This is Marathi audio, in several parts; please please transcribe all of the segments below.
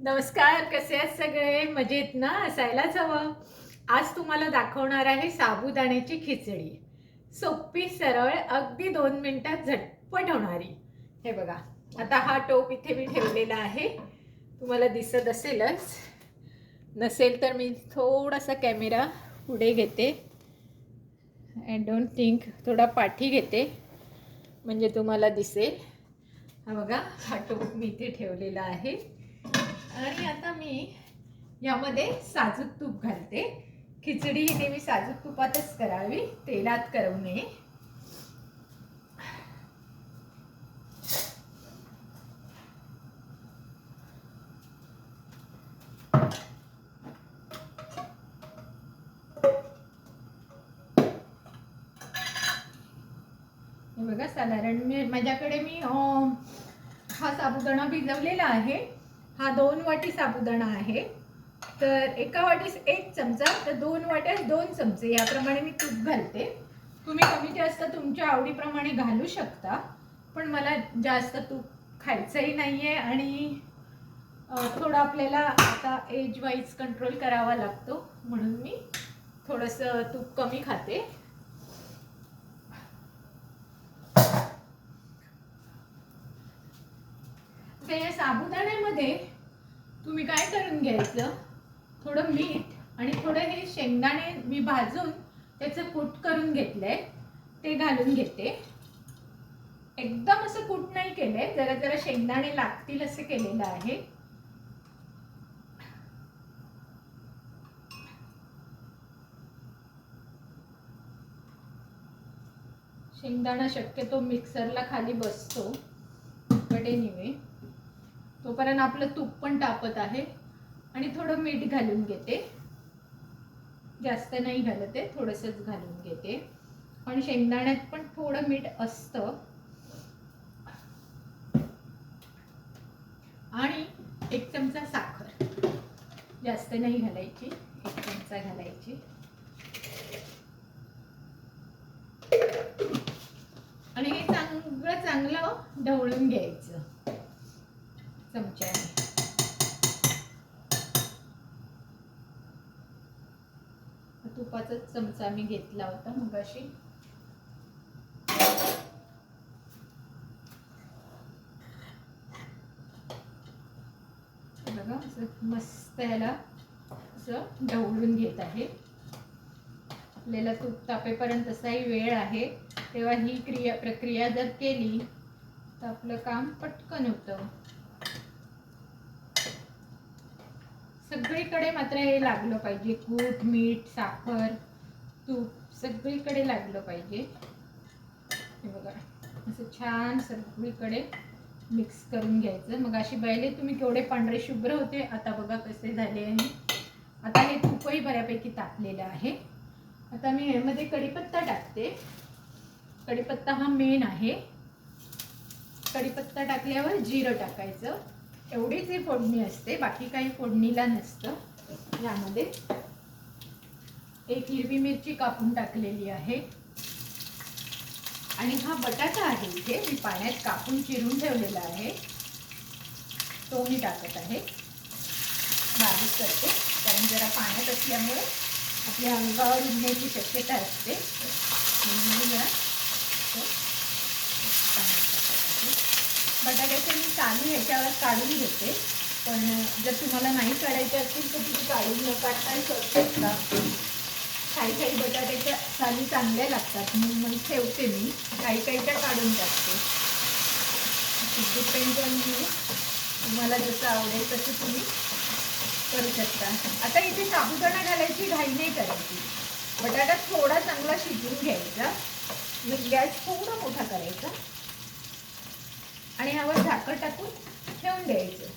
नमस्कार, कसे आहेत सगळे? मजेत ना? असायलाच हवं. आज तुम्हाला दाखवणार आहे साबुदाण्याची खिचडी. सोपी, सरळ, अगदी 2 मिनिटात झटपट होणारी. हे बघा, आता हा टोप इथे मी ठेवलेला आहे. तुम्हाला दिसत असेलच. नसेल तर मी थोडासा कॅमेरा पुढे घेते. आय डोंट थिंक थोडा पाठी घेते म्हणजे तुम्हाला दिसेल. हा बघा, हा टोप मी इथे ठेवलेला आहे. आणि आता मी यामध्ये साजूक तूप घालते. खिचडी ही नेहमी साजूक तुपातच करावी, तेलात करू नये. हे बघा, साधारण माझ्याकडे मी हा साबुदाणा भिजवलेला आहे. हा 2 वाटी साबुदाणा आहे. तर एका वाटीस 1 चमचा, तर 2 वाट्यास 2 चमचे याप्रमाणे मी तूप घालते. तुम्ही कमी जास्त तुमच्या आवडीप्रमाणे घालू शकता, पण मला जास्त तूप खायचंही नाहीये आणि थोडं आपल्याला आता एज वाईज कंट्रोल करावा लागतो, म्हणून मी थोडंसं तूप कमी खाते. तर या साबुदाण्यामध्ये तुम्ही काय करून घ्यायचं, थोडं मीठ आणि थोडं हे शेंगदाणे मी भाजून त्याचं कूट करून घेतलंय, ते घालून घेते. एकदम असं कूट नाही केलंय, जरा जरा शेंगदाणे लागतील असं केलेलं आहे. शेंगदाणा शक्यतो मिक्सरला खाली बसतो, बट एनिवे तोपर्यंत आपलं तूप पण तापत आहे आणि थोडं मीठ घालून घेते. जास्त नाही घालत आहे, थोडंसंच घालून घेते. पण शेंगदाण्यात पण थोडं मीठ असतं. आणि 1 चमचा साखर, जास्त नाही घालायची, 1 चमचा घालायची. आणि हे चांगलं ढवळून घ्यायचं चमच्याने. तुपाचा चमचा मी घेतला होता मगाशी. बघा, असं मस्त याला असं ढवळून घेत आहे. आपल्याला तूप तापेपर्यंत तसाही वेळ आहे, तेव्हा ही प्रक्रिया जर केली तर आपलं काम पटकन होतं. सगळीकडे मात्र हे लागलं पाहिजे, कूट, मीठ, साखर, तूप सगळीकडे लागलं पाहिजे. हे बघा, असं छान सगळीकडे मिक्स करून घ्यायचं. मग अशी पहिले तुम्ही केवढे पांढरे शुभ्र होते, आता बघा कसे झाले आहे. आता हे तूपही बऱ्यापैकी तापलेलं आहे. आता मी यामध्ये कढीपत्ता टाकते. कढीपत्ता हा मेन आहे. कढीपत्ता टाकल्यावर जिरं टाकायचं. एवढीच ही फोडणी असते, बाकी काही फोडणीला नसतं. यामध्ये 1 हिरवी मिरची कापून टाकलेली आहे. आणि हा बटाटा आहे, इथे मी पाण्यात कापून चिरून ठेवलेला आहे, तो मी टाकत आहे. बारीक करते, कारण जरा पाण्यात असल्यामुळे आपल्या अंगावर उडण्याची शक्यता असते. बटाट्याचे मी साली ह्याच्यावर काढून घेते, पण जर तुम्हाला नाही काढायचे असतील तर तुम्ही काढून न काढताही करू शकता. काही बटाट्याच्या साली चांगल्या लागतात म्हणून मग ठेवते मी, काही त्या काढून टाकते. डिपेंड ऑन यू, तुम्हाला जसं आवडेल तसं तुम्ही करू शकता. आता इथे साबुदाणा घालायची घाई नाही करायची. बटाटा थोडा चांगला शिजवून घ्यायचा, मग गॅस थोडा मोठा करायचा आणि ह्यावर झाकण टाकून ठेवून द्यायचं.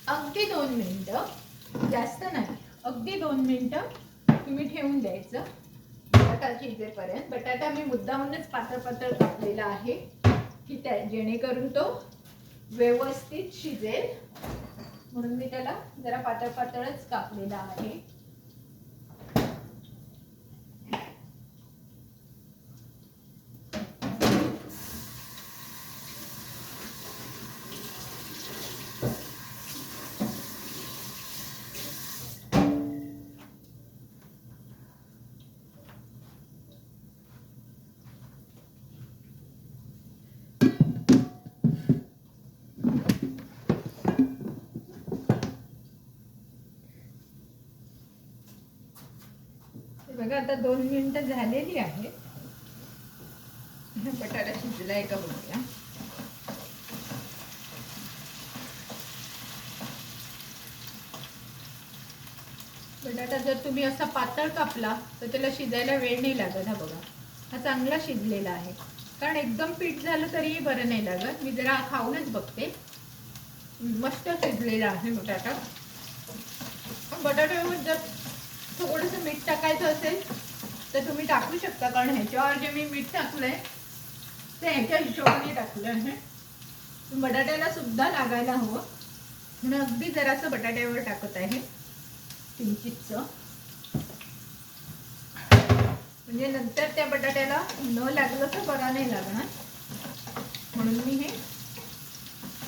अगदी 2 मिनिटं, जास्त नाही, अगदी 2 मिनिटं तुम्ही ठेवून द्यायचं बटाटा शिजेपर्यंत. बटाटा मी मुद्दामूनच पातळ कापलेला आहे की जेणेकरून तो व्यवस्थित शिजेल, म्हणून मी त्याला जरा पातळच कापलेला आहे. बघा आता 2 मिनिटं झालेली आहे. बटाटा शिजलाय का बघूया. बटाटा जर तुम्ही असा पातळ कापला तर त्याला शिजायला वेळ नाही लागत. हा बघा, हा चांगला शिजलेला आहे. कारण एकदम पीठ झालं तरीही बरं नाही लागत. मी जरा खाऊनच बघते. मस्त शिजलेला आहे बटाटा. बटाट्यावर जर थोडंसं मीठ टाकायचं असेल तर तुम्ही टाकू शकता, कारण ह्याच्यावर जे मी मीठ टाकलंय ते ह्याच्या हिशोबाने टाकलं आहे. बटाट्याला सुद्धा लागायला हवं म्हणून अगदी जरासं बटाट्यावर टाकत आहे, किंचितचं. म्हणजे नंतर त्या बटाट्याला न लागलं तर बरा नाही लागणार, म्हणून मी हे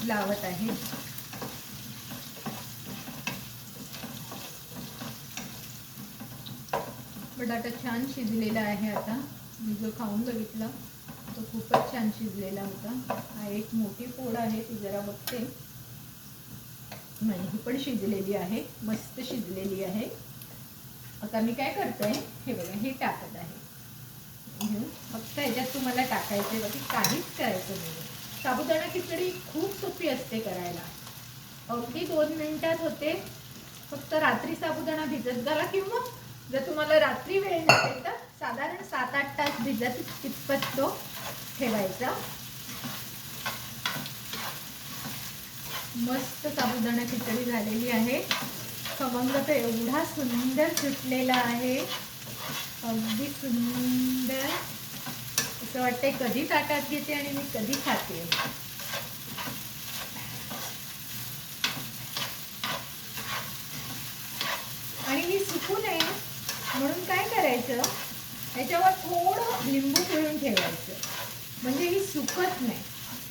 लावत आहे. बटाटा छान शिजलेला आहे. आता मी जो खाऊन बघितला तो खूपच छान शिजलेला होता. हा एक मोठी फोड आहे, ती जरा बघते. नाही, ही पण शिजलेली आहे, मस्त शिजलेली आहे. आता मी काय करते, हे बघा, हे टाकत आहे. फक्त ह्याच्यात तुम्हाला टाकायचे, बाकी काहीच करायचं नाही. साबुदाणा खिचडी खूप सोपी असते करायला, अगदी 2 मिनिटात होते. फक्त रात्री साबुदाणा भिजत घाला, किंवा जर तुम्हाला रात्री वेळ नसेल तर साधारण 7-8 तास भिजत कितपत तो ठेवायचा. मस्त साबुदाणा खिचडी झालेली आहे. खमंग तर एवढा सुंदर सुटलेला आहे, अगदी सुंदर. असं वाटतंय कधी ताटात घेते आणि मी कधी खाते. आणि ही सुकू नये म्हणून काय करायचं, याच्यावर थोडं लिंबू पिळून ठेवायचं, म्हणजे ही सुकत नाही.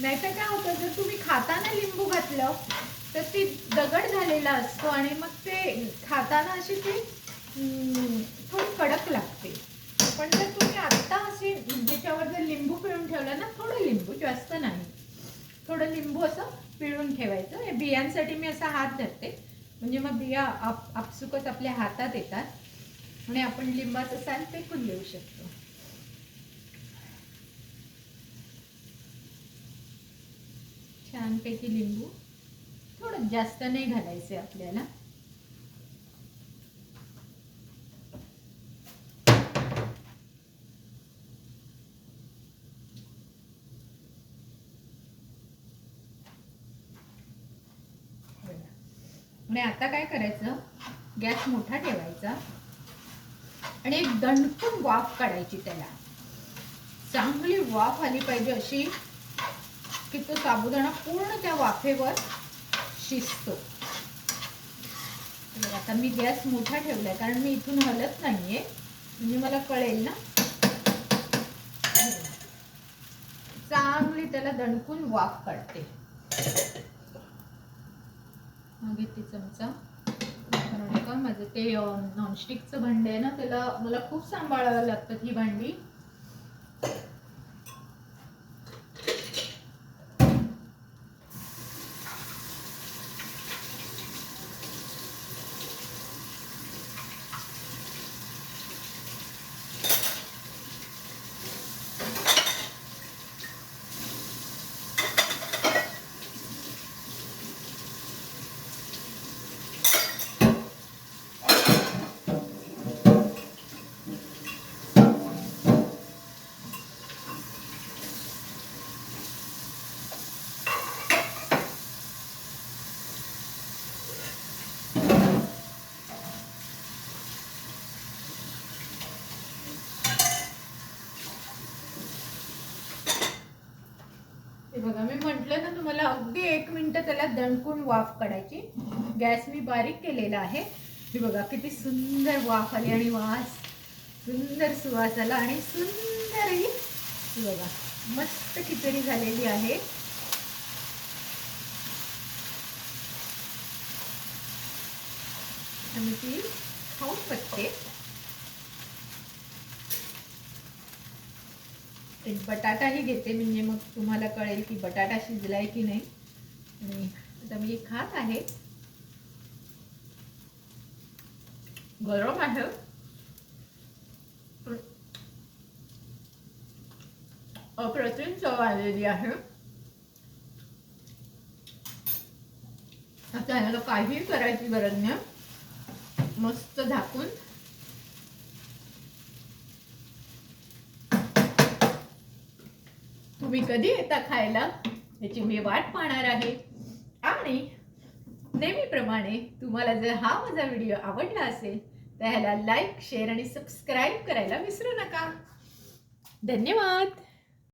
नाहीतर काय होतं, जर तुम्ही खाताना लिंबू घातलं तर ती दगड झालेला असतो आणि मग ते खाताना अशी ती थोडी कडक लागते. पण जर तुम्ही आत्ता अशी त्याच्यावर जर लिंबू पिळून ठेवलं ना, थोडं लिंबू, जास्त नाही, थोडं लिंबू असं पिळून ठेवायचं. या बियांसाठी मी असा हात धरते, म्हणजे मग बिया आपसुकच आपल्या हातात येतात आणि आपण लिंबाचं साल फेकून देऊ शकतो. छानपैकी लिंबू, थोडं जास्त नाही घालायचे आपल्याला. आणि आता काय करायचं, गॅस मोठा ठेवायचा आणि एक दणकून वाफ काढायची. त्याला चांगली वाफ आली पाहिजे अशी, की तो साबुदाणा पूर्ण त्या वाफेवर शिजतो. आता मी गॅस मोठा ठेवलाय, कारण मी इथून हलत नाहीये, म्हणजे मला कळेल ना. चांगली त्याला दणकून वाफ काढते. मग घेते चमचा, कारण का माझं ते नॉनस्टिकचं भांडं आहे ना, त्याला मला खूप सांभाळावं लागतं ही भांडी. बघा, मी म्हटलं ना तुम्हाला, अगदी 1 मिनिट त्याला दणकून वाफ काढायची. गॅस मी बारीक केलेला आहे. हे बघा किती सुंदर वाफ आली आणि वास, सुंदर सुवास आला आणि सुंदर ही बघा मस्त खिचडी झालेली आहे. आणि ती खाऊन बघते. एक बटाटाही घेते, म्हणजे मग तुम्हाला कळेल की बटाटा शिजलाय की नाही. आणि आता मी खात आहे. गरम आहे, अप्रतिम चव आलेली आहे. आता ह्याला काहीही करायची गरज नाही. मस्त झाकून तुम्ही कधी येता खायला याची मी वाट पाहणार आहे. आणि नेहमीप्रमाणे तुम्हाला जर हा माझा व्हिडिओ आवडला असेल तर ह्याला लाईक, शेअर आणि सबस्क्राईब करायला विसरू नका. धन्यवाद.